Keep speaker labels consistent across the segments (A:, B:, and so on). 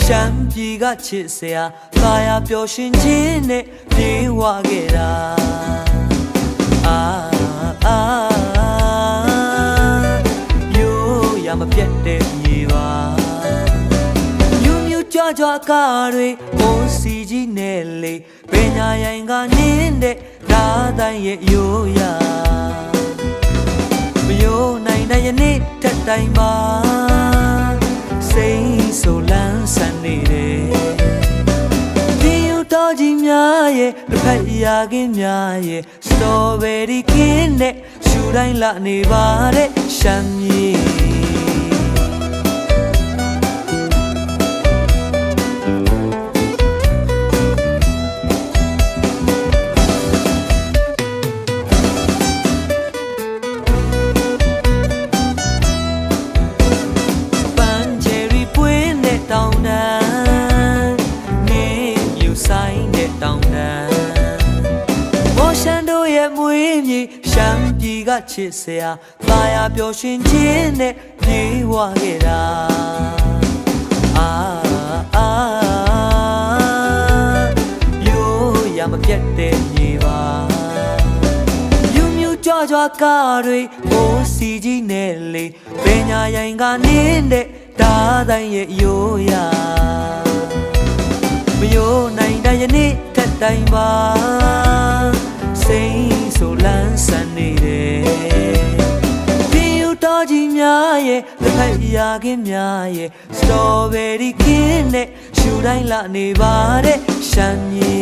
A: ရှမ်းပြည်ကချစ်စရာသာယာပျော်ရွှင်ခြင်းနဲ့ပြေဝခဲ့တာရိုးရမပြတ်တဲ့မြေပါမြူးမြူးကြွကြွကားတွေအိုးစီကြီးနဲ့လေပညာရိုင်ကနင်းတဲ့ဓာတ်တိုင်းရဲ့ရိုးရမယိုးနိုင်တဲ့ယနေ့ထက်တိုင်းပါစိတ်ဆိုလန်းဆန်နေတယ်ဒီယူတော်ကြီးများရဲ့တစ်ဖက်ရာခင်းများရဲ့စတော်ဘယ်ရီခင်းနဲ့ရှူတိုင်းလာနေပါတဲ့ရှမ်းမြေမွေးမြေရှမ်းပြည်ကချစ်စရာသာယာပျော်ရွှင်ခြင်းနဲ့ပြေဝခဲ့တာရိုးရမပြတ်တဲ့မြေပါမြူးမြူးကြွကြွကားတွေအိုးစီကြီးနဲ့လေပညာရိုင်ကနင်းတဲ့ဓာတ်တိုင်းရဲ့ရိုးရမယိုးနိုင်တဲ့ယနေ့ထက်တိုင်းပါစိတ်ဆိုလန်းဆန်နေတယ်ဒီယူတော်ကြီးများရဲ့တစ်ဖက်ရာခင်းများရဲ့စတော်ဘယ်ရီခင်းနဲ့ရှူတိုင်းလာနေပါတဲ့ရှမ်းမြေ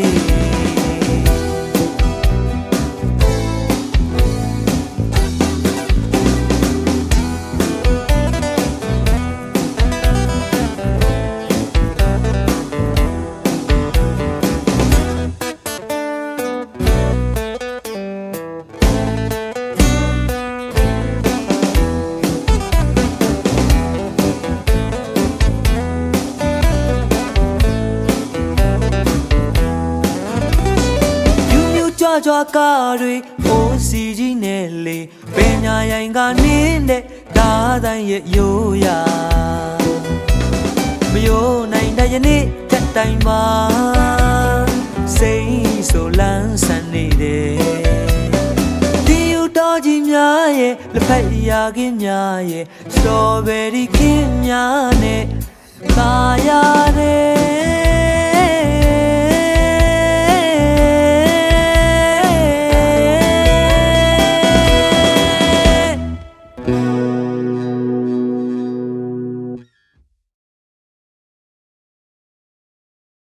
A: ကြွကားတွေအိုးစီကြီးနဲ့လေပညာရိုင်ကနင်းတဲ့ဓာတ်တိုင်းရဲ့ရိုးရမယိုးနိုင်တဲ့ယနေ့ထက်တိုင်းမှာစိတ်ဆိုလန်းဆန်နေတယ်ဒီယူတော်ကြီးများရဲ့လက်ဖက်ရာခင်းများရဲ့စတော်ဘယ်ရီခင်းများနဲ့သာယာတယ်